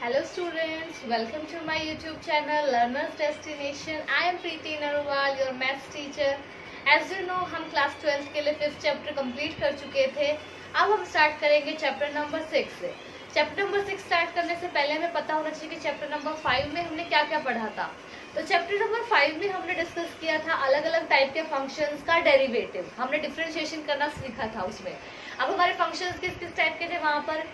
Hello students, welcome to my YouTube channel Learners Destination. I am Preeti Narwal, your maths teacher. As you know, हम class 12 के लिए 5th chapter complete कर चुके थे. अब हम स्टार्ट करेंगे चैप्टर नंबर 6 से. चैप्टर नंबर 6 स्टार्ट करने से पहले हमें पता होना चाहिए कि चैप्टर नंबर 5 में हमने क्या क्या पढ़ा था. तो चैप्टर नंबर 5 में हमने डिस्कस किया था अलग अलग टाइप के फंक्शंस का डेरिवेटिव. हमने डिफरेंशिएशन करना सीखा था उसमें. अब हमारे फंक्शंस किस किस टाइप के थे वहां पर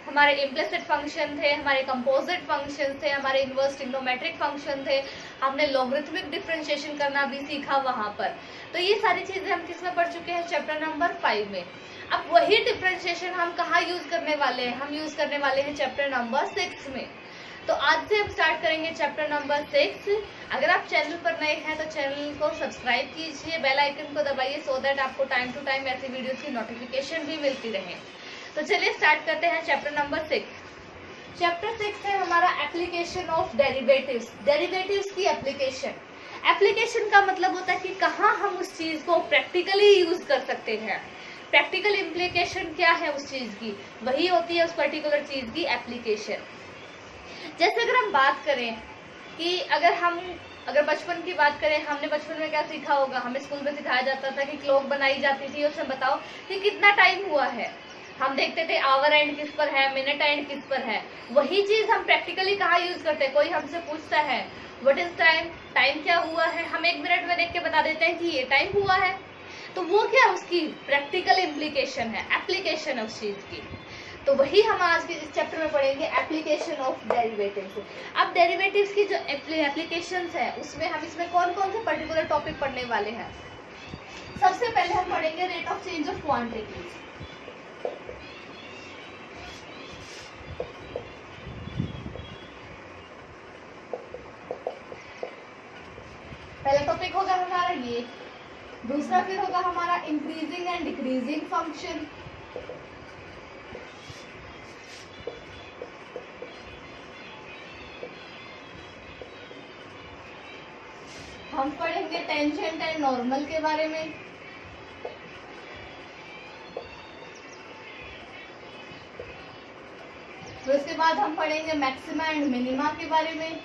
हमारे इम्प्लिसिट फंक्शन थे, हमारे कंपोजिट फंक्शन थे, हमारे इनवर्स ट्रिग्नोमेट्रिक फंक्शन थे. हमने लॉगरिथमिक डिफरेंशिएशन करना भी सीखा वहां पर. तो ये सारी चीजें हम किस में पढ़ चुके हैं? चैप्टर नंबर 5 में. अब वही डिफरेंशिएशन हम कहाँ यूज करने वाले हैं? हम यूज करने वाले हैं चैप्टर नंबर 6 में. तो आज से हम स्टार्ट करेंगे चैप्टर नंबर 6. अगर आप चैनल पर नए हैं तो चैनल को सब्सक्राइब कीजिए, बेल आइकन को दबाइए सो दैट आपको टाइम टू टाइम ऐसी वीडियोस की नोटिफिकेशन भी मिलती रहे. तो चलिए स्टार्ट करते हैं चैप्टर नंबर 6. चैप्टर 6 है हमारा एप्लीकेशन ऑफ डेरिवेटिव्स. डेरिवेटिव्स की एप्लीकेशन. एप्लीकेशन का मतलब होता है कि कहाँ हम उस चीज को प्रैक्टिकली यूज कर सकते हैं. प्रैक्टिकल इम्प्लीकेशन क्या है उस चीज की, वही होती है उस पर्टिकुलर चीज की एप्लीकेशन. जैसे अगर हम बात करें कि अगर बचपन की बात करें, हमने बचपन में क्या सीखा होगा? हमें स्कूल में सिखाया जाता था कि क्लॉक बनाई जाती थी, उसमें बताओ कि कितना टाइम हुआ है. हम देखते थे आवर एंड किस पर है, मिनट एंड किस पर है. वही चीज हम प्रैक्टिकली कहाँ यूज करते हैं? कोई हमसे पूछता है व्हाट इज टाइम, टाइम क्या हुआ है, हम 1 मिनट में देख के बता देते हैं कि ये टाइम हुआ है. तो वो क्या उसकी प्रैक्टिकल इम्प्लीकेशन है, एप्लीकेशन उस चीज की. तो वही हम आज के इस चैप्टर में पढ़ेंगे, एप्लीकेशन ऑफ डेरिवेटिव्स. अब डेरिवेटिव्स की जो एप्लीकेशंस है उसमें हम इसमें कौन कौन से पर्टिकुलर टॉपिक पढ़ने वाले हैं? सबसे पहले हम पढ़ेंगे rate of change of quantities. पहला टॉपिक होगा हमारा ये. दूसरा फिर होगा हमारा इंक्रीजिंग एंड डिक्रीजिंग फंक्शन. हम पढ़ेंगे टेंजेंट एंड नॉर्मल के बारे में. फिर उसके बाद हम पढ़ेंगे मैक्सिमा एंड मिनिमा के बारे में.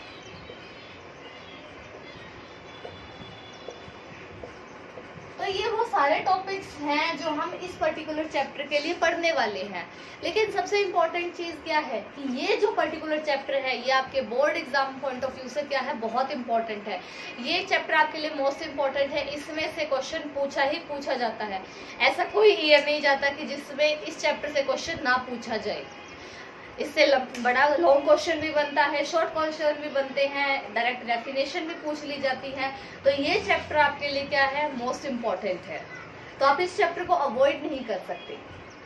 तो ये वो सारे टॉपिक्स हैं जो हम इस पर्टिकुलर चैप्टर के लिए पढ़ने वाले हैं. लेकिन सबसे इम्पोर्टेंट चीज क्या है कि ये जो पर्टिकुलर चैप्टर है ये आपके board exam point of view से क्या है, बहुत इंपॉर्टेंट है. ये चैप्टर आपके लिए मोस्ट इम्पोर्टेंट है. इसमें से क्वेश्चन पूछा जाता है. ऐसा कोई ईयर नहीं जाता कि जिसमें इस चैप्टर से क्वेश्चन ना पूछा जाए. इससे बड़ा लॉन्ग क्वेश्चन भी बनता है, शॉर्ट क्वेश्चन भी बनते हैं, डायरेक्ट डेफिनेशन भी पूछ ली जाती है. तो ये चैप्टर आपके लिए क्या है, मोस्ट इम्पोर्टेंट है. तो आप इस चैप्टर को अवॉइड नहीं कर सकते.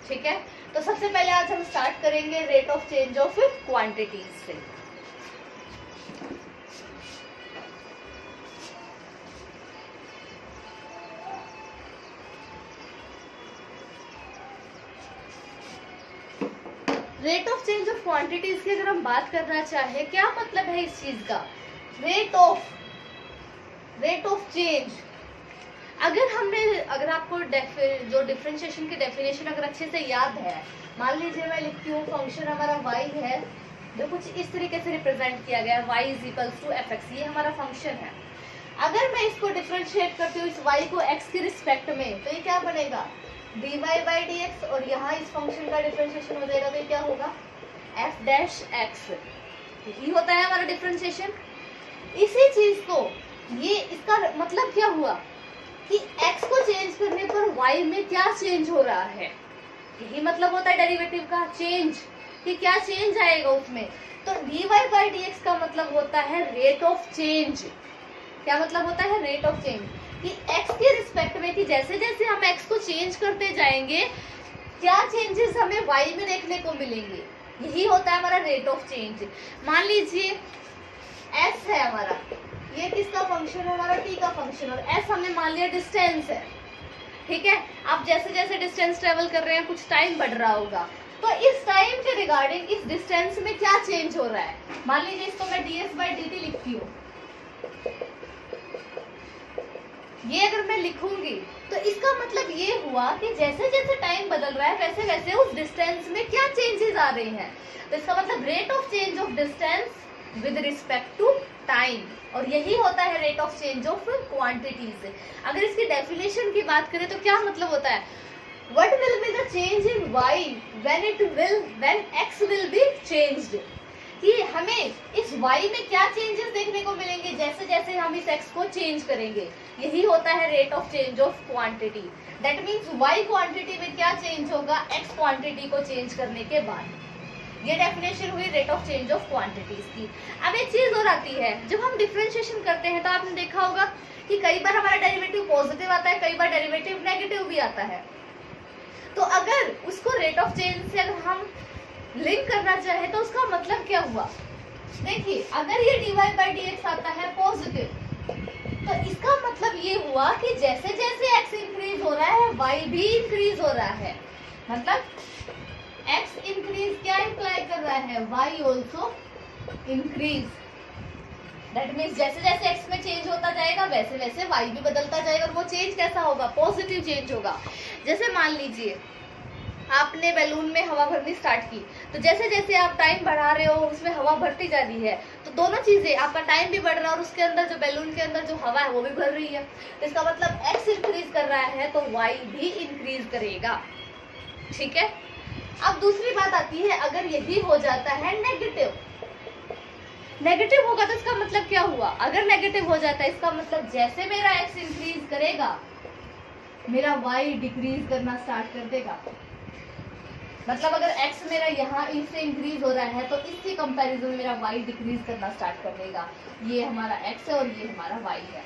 ठीक है. तो सबसे पहले आज हम स्टार्ट करेंगे rate of change of quantities से. Rate of change of quantities की अगर हम बात करना चाहे, क्या मतलब है इस चीज का? Rate of change. अगर आपको जो डिफरेंशिएशन की डेफिनेशन अगर अच्छे से याद है, मान लीजिए मैं लिखती हूँ फंक्शन हमारा y है जो कुछ इस तरीके से रिप्रेजेंट किया गया है, y is equals to fx. ये हमारा फंक्शन है. अगर मैं इसको डिफरेंशिएट करती हूँ इस y को x के रिस्पेक्ट में, तो ये क्या बनेगा? dy by dx. और यहाँ इस फंक्शन का डिफरेंशिएशन हो जाएगा तो ये क्या होगा? f dash x. यही होता है हमारा डिफरेंशिएशन. इसी चीज को इसका मतलब क्या हुआ कि x को चेंज करने पर y में क्या चेंज हो रहा है. यही मतलब होता है डेरिवेटिव का, चेंज. कि क्या चेंज आएगा उसमें. तो dy बाई dx का मतलब होता है रेट ऑफ चेंज. क्या मतलब होता है? Rate of change. कि x के रिस्पेक्ट में, कि जैसे जैसे हम x को चेंज करते जाएंगे क्या चेंजेस हमें y में देखने को मिलेंगे. यही होता है हमारा रेट ऑफ चेंज. मान लीजिए s है हमारा, ये किसका फंक्शन है? हमारा t का फंक्शन. और s हमने मान लिया डिस्टेंस है. ठीक है. आप जैसे जैसे डिस्टेंस ट्रेवल कर रहे हैं कुछ टाइम बढ़ रहा होगा. तो इस टाइम के रिगार्डिंग इस डिस्टेंस में क्या चेंज हो रहा है? मान लीजिए इसको मैं ds बाई dt लिखती हूँ. ये अगर मैं लिखूंगी तो इसका मतलब ये हुआ कि जैसे जैसे टाइम बदल रहा है वैसे वैसे उस डिस्टेंस में क्या चेंजेस आ रहे हैं। तो इसका मतलब rate of change of distance with respect to time, और यही होता है rate of change of quantities. अगर इसकी डेफिनेशन की बात करें तो क्या मतलब होता है, what will be the change in y when x will be changed, कि हमें इस y में क्या चेंजेस देखने को मिलेंगे जैसे जैसे हम इस x को चेंज करेंगे। यही होता है rate of change of quantity. That means y quantity में क्या चेंज होगा x क्वांटिटी को चेंज करने के बाद। ये डेफिनेशन हुई rate of change of quantities की। अब एक चीज और आती है, जब हम डिफरेंशिएशन करते हैं तो आपने देखा होगा कि कई बार हमारा डेरिवेटिव पॉजिटिव आता है, कई बार डेरिवेटिव नेगेटिव भी आता है। तो अगर उसको रेट ऑफ चेंज से अगर हम लिंक करना चाहे तो उसका मतलब क्या हुआ, देखिए अगर ये dy by dx आता है पॉजिटिव, तो इसका मतलब ये हुआ कि जैसे जैसे x इंक्रीज हो रहा है y भी इंक्रीज हो रहा है। मतलब x इंक्रीज क्या इंप्लाई कर रहा है, y also increase. That means जैसे जैसे x में चेंज होता जाएगा वैसे वैसे y भी बदलता जाएगा, और वो चेंज कैसा होगा, पॉजिटिव चेंज होगा। जैसे मान लीजिए आपने बैलून में हवा भरनी स्टार्ट की, तो जैसे जैसे आप टाइम बढ़ा रहे हो उसमें हवा भरती जा रही है, तो दोनों चीजें, आपका टाइम भी बढ़ रहा है और उसके अंदर जो बैलून के अंदर जो हवा है वो भी भर रही है। तो इसका मतलब x इंक्रीज कर रहा है तो y भी इंक्रीज करेगा। ठीक है। अब दूसरी बात आती है, अगर यही हो जाता है नेगेटिव, नेगेटिव होगा तो इसका मतलब क्या हुआ, अगर नेगेटिव हो जाता है इसका मतलब जैसे मेरा x इंक्रीज करेगा मेरा y डिक्रीज करना स्टार्ट कर देगा। मतलब अगर x मेरा यहाँ इससे इंक्रीज हो रहा है तो इसके कंपैरिजन में मेरा y डिक्रीज करना स्टार्ट कर देगा। ये हमारा x है और ये हमारा y है।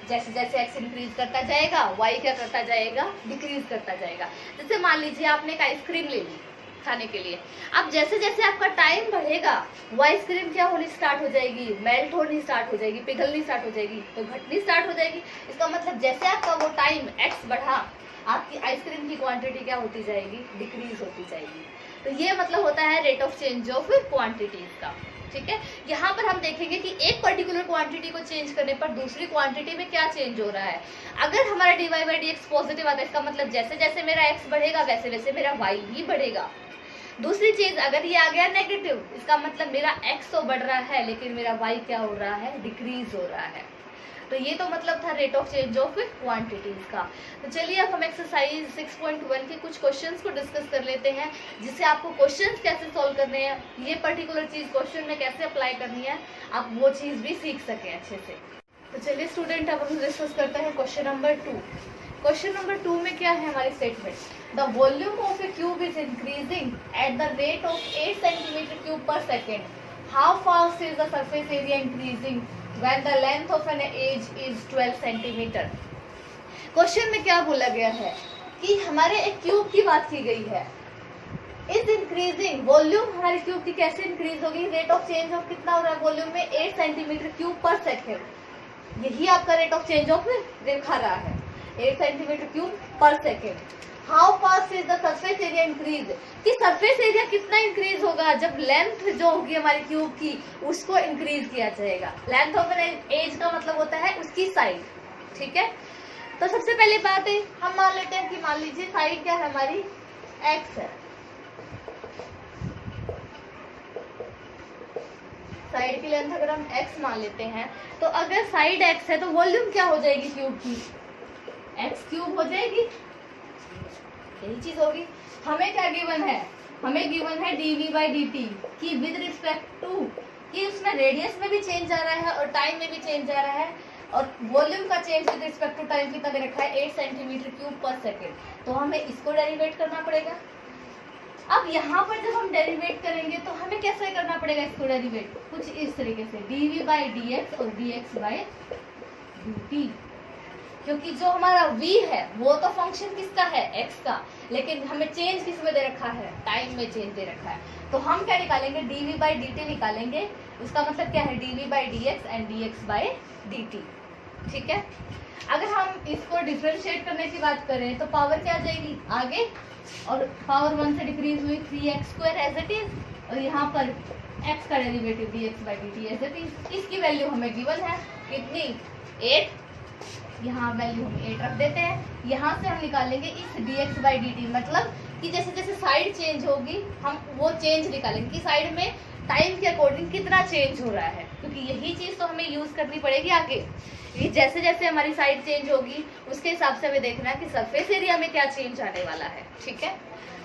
जैसे जैसे x इंक्रीज करता जाएगा y क्या करता जाएगा, डिक्रीज करता जाएगा। जैसे मान लीजिए आपने एक आइसक्रीम ले ली खाने के लिए, अब जैसे जैसे आपका टाइम बढ़ेगा वो आइसक्रीम क्या होनी स्टार्ट हो जाएगी, मेल्ट होनी स्टार्ट हो जाएगी, पिघलनी स्टार्ट हो जाएगी, तो घटनी स्टार्ट हो जाएगी। इसका मतलब जैसे आपका वो टाइम x बढ़ा आपकी आइसक्रीम की क्वांटिटी क्या होती जाएगी, डिक्रीज होती जाएगी। तो ये मतलब होता है rate of change of quantities का। ठीक है। यहाँ पर हम देखेंगे कि एक पर्टिकुलर क्वांटिटी को चेंज करने पर दूसरी क्वांटिटी में क्या चेंज हो रहा है। अगर हमारा dy by dx पॉजिटिव आता है इसका मतलब जैसे जैसे मेरा x बढ़ेगा वैसे वैसे मेरा y भी बढ़ेगा। दूसरी चीज, अगर ये आ गया नेगेटिव, इसका मतलब मेरा x तो बढ़ रहा है लेकिन मेरा y क्या हो रहा है, डिक्रीज हो रहा है। तो ये तो मतलब था rate of change of quantities का। तो चलिए अब हम एक्सरसाइज 6.1 के कुछ क्वेश्चंस को डिस्कस कर लेते हैं, जिससे आपको क्वेश्चंस कैसे सॉल्व करने हैं, ये पर्टिकुलर चीज क्वेश्चन में कैसे अप्लाई करनी है, आप वो चीज भी सीख सकें अच्छे से। तो चलिए स्टूडेंट अब हम डिस्कस करते हैं क्वेश्चन नंबर 2। क्वेश्चन नंबर 2 में क्या है हमारी statement, the volume of a cube is increasing at the rate of 8 centimetre cube per second, how fast is the surface area increasing when the length of an edge is 12 centimetre. Question में क्या बोला गया है कि हमारे एक cube की बात की गई है, इज इंक्रीजिंग, वॉल्यूम हमारे क्यूब की कैसे इंक्रीज होगी, रेट ऑफ चेंज ऑफ कितना हो रहा है वॉल्यूम में, 8 सेंटीमीटर क्यूब पर सेकेंड। यही आपका रेट ऑफ चेंज ऑफ दिखा रहा है, 8 centimetre cube per second. How fast is the surface area increase, कि सरफेस एरिया कितना इंक्रीज होगा जब लेंथ जो होगी हमारी क्यूब की उसको इंक्रीज किया जाएगा। लेंथ ऑफ एन एज का मतलब होता है उसकी साइड। ठीक है। तो सबसे पहले बात है, हम मान लेते हैं कि मान लीजिए साइड क्या है हमारी, x है। साइड की लेंथ अगर हम x मान लेते हैं तो अगर साइड x है तो वॉल्यूम क्या हो जाएगी क्यूब की, x क्यूब हो जाएगी, यही चीज होगी। हमें क्या गिवन है, हमें गिवन है dv by dt कि विद रिस्पेक्ट टू, कि उसमें रेडियस में भी चेंज आ रहा है और टाइम में भी चेंज आ रहा है, और वॉल्यूम का change with respect to time कितना दे रखा है, 8 सेंटीमीटर क्यूब पर सेकेंड। तो हमें इसको डेरिवेट करना पड़ेगा। अब यहाँ पर जब हम डेरिवेट करेंगे तो हमें कैसे करना पड़ेगा इसको डेरिवेट, कुछ इस तरीके से dv by dx और dx by dt, क्योंकि जो हमारा v है वो तो फंक्शन किसका है, x का, लेकिन हमें चेंज किस में दे रखा है, टाइम में चेंज दे रखा है। तो हम क्या निकालेंगे, dv by dt निकालेंगे। उसका मतलब क्या है, dv by dx and dx by dt। ठीक है। अगर हम इसको डिफरेंशिएट करने की बात करें तो पावर क्या आ जाएगी आगे, और पावर 1 से डिक्रीज हुई 3x² एज इट इज, और यहाँ पर x का derivative dx by dt as it is. इसकी वैल्यू हमें गिवन है कितनी, 8 यहाँ वैल्यू हम 8 रख देते हैं। यहाँ से हम निकालेंगे इस dx बाई dt, मतलब कि जैसे जैसे साइड चेंज होगी हम वो चेंज निकालेंगे कि साइड में टाइम के अकॉर्डिंग कितना चेंज हो रहा है, क्योंकि यही चीज़ तो हमें यूज़ करनी पड़ेगी आगे। ये जैसे जैसे हमारी साइड चेंज होगी उसके हिसाब से हमें देखना है कि सरफेस एरिया में क्या चेंज आने वाला है, ठीक है।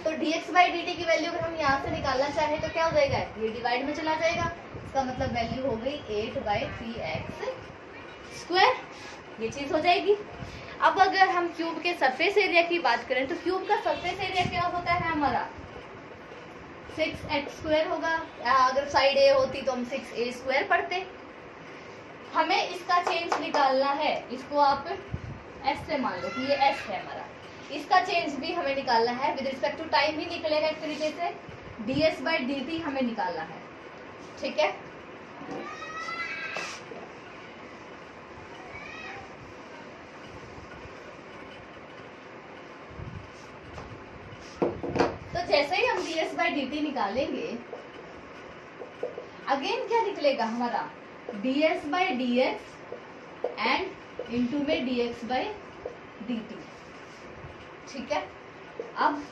तो dx बाई dt की वैल्यू अगर हम यहाँ से निकालना चाहें तो क्या हो जाएगा, ये डिवाइड में चला जाएगा, इसका मतलब वैल्यू हो गई 8/3x², ये चीज़ हो जाएगी। अब अगर हम क्यूब के सरफेस एरिया की बात करें तो क्यूब का सरफेस एरिया क्या होता है हमारा 6x² होगा, अगर साइड ए होती तो हम 6a² पढ़ते। हमें इसका चेंज निकालना है, इसको आप s से मान लो कि ये s है हमारा, इसका चेंज भी हमें निकालना है, विद रिस्पेक्ट टू टाइम ही निकलेगा एक तरीके से, ds बाई dt हमें निकालना है, ठीक है। तो जैसे ही हम ds बाई dt निकालेंगे, अगेन क्या निकलेगा हमारा ds by dx and into में dx बाई dt, ठीक है। अब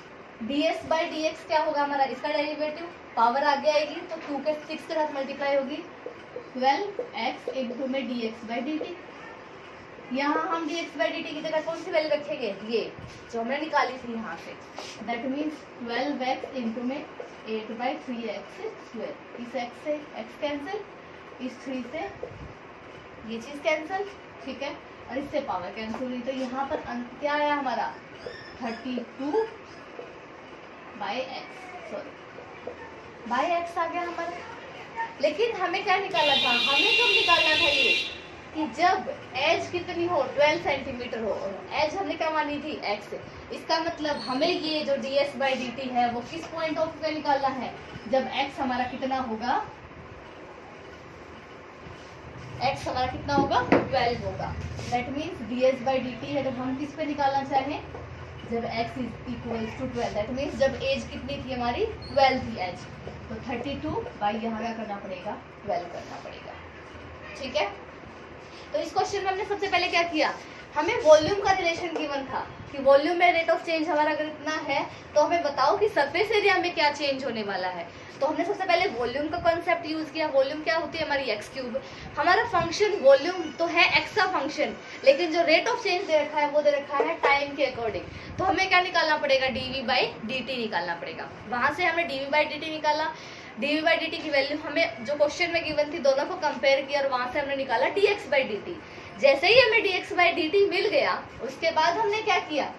ds बाई dx क्या होगा हमारा, इसका डेरिवेटिव पावर आगे आएगी तो 2 के 6 के साथ मल्टीप्लाई होगी 12x इनटू में dx बाई dt। यहाँ हम dx बाई dt की जगह कौन सी वैल्यू रखेंगे, ये जो हमने निकाली थी यहाँ से, दैट मीन्स 12x इनटू में 8/3x²। इस x से x कैंसिल, इस 3 से ये चीज़ कैंसिल, ठीक है, और इससे पावर कैंसिल हुई, तो यहाँ पर क्या आया हमारा 32/x, सॉरी बाई x आ गया हमारा। लेकिन हमें क्या निकालना था, हमें कब निकालना था ये कि जब एज कितनी हो 12 सेंटीमीटर हो, एज हमने क्या मानी थी x से, इसका मतलब हमें ये जो ds बाई dt है वो किस पॉइंट ऑफ पे निकालना है, जब x हमारा कितना होगा, x हमारा कितना होगा 12 होगा, that means ds by dt अगर हम किस पे निकालना चाहें, जब x is equals to 12, that means जब एज कितनी थी हमारी 12 थी एज, तो 32 बाई यहाँ क्या करना पड़ेगा 12 करना पड़ेगा, ठीक है। तो इस क्वेश्चन में हमने सबसे पहले क्या किया, हमें वॉल्यूम का रिलेशन गिवन था कि वॉल्यूम में रेट ऑफ चेंज हमारा अगर इतना है तो हमें बताओ कि सरफेस एरिया में क्या चेंज होने वाला है। तो हमने सबसे पहले वॉल्यूम का कॉन्सेप्ट यूज किया। वॉल्यूम क्या होती है हमारी x³, हमारा फंक्शन वॉल्यूम तो है x का फंक्शन, लेकिन जो रेट ऑफ चेंज दे रखा है वो दे रखा है टाइम के अकॉर्डिंग, तो हमें क्या निकालना पड़ेगा dv बाई dt निकालना पड़ेगा। वहां से हमने dv बाई dt निकाला, dv बाई dt की वैल्यू हमें जो क्वेश्चन में गिवन थी दोनों को कंपेयर किया और वहां से हमने निकाला dx बाई dt। जैसे ही हमें dx बाई dt मिल गया उसके बाद हमने क्या किया,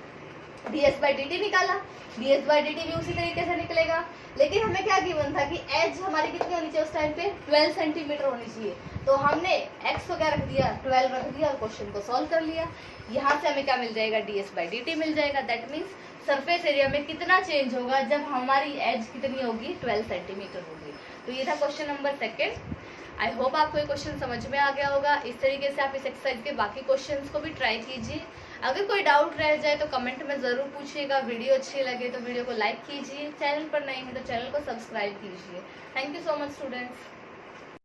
ds बाई dt निकाला, ds बाई dt भी उसी तरीके से निकलेगा, लेकिन हमें क्या गिवन था कि एज हमारी कितनी होनी चाहिए उस टाइम पे 12 सेंटीमीटर होनी चाहिए, तो हमने x को क्या रख दिया 12 रख दिया और क्वेश्चन को सॉल्व कर लिया। यहाँ से हमें क्या मिल जाएगा ds बाई dt मिल जाएगा, दैट मीन्स सरफेस एरिया में कितना चेंज होगा जब हमारी एज कितनी होगी 12 सेंटीमीटर होगी। तो ये था क्वेश्चन नंबर 2। आई होप आपको ये क्वेश्चन समझ में आ गया होगा। इस तरीके से आप इस एक्सरसाइज के बाकी क्वेश्चंस को भी ट्राई कीजिए। अगर कोई डाउट रह जाए तो कमेंट में ज़रूर पूछिएगा। वीडियो अच्छी लगे तो वीडियो को लाइक कीजिए, चैनल पर नए हैं तो चैनल को सब्सक्राइब कीजिए। Thank you so much students.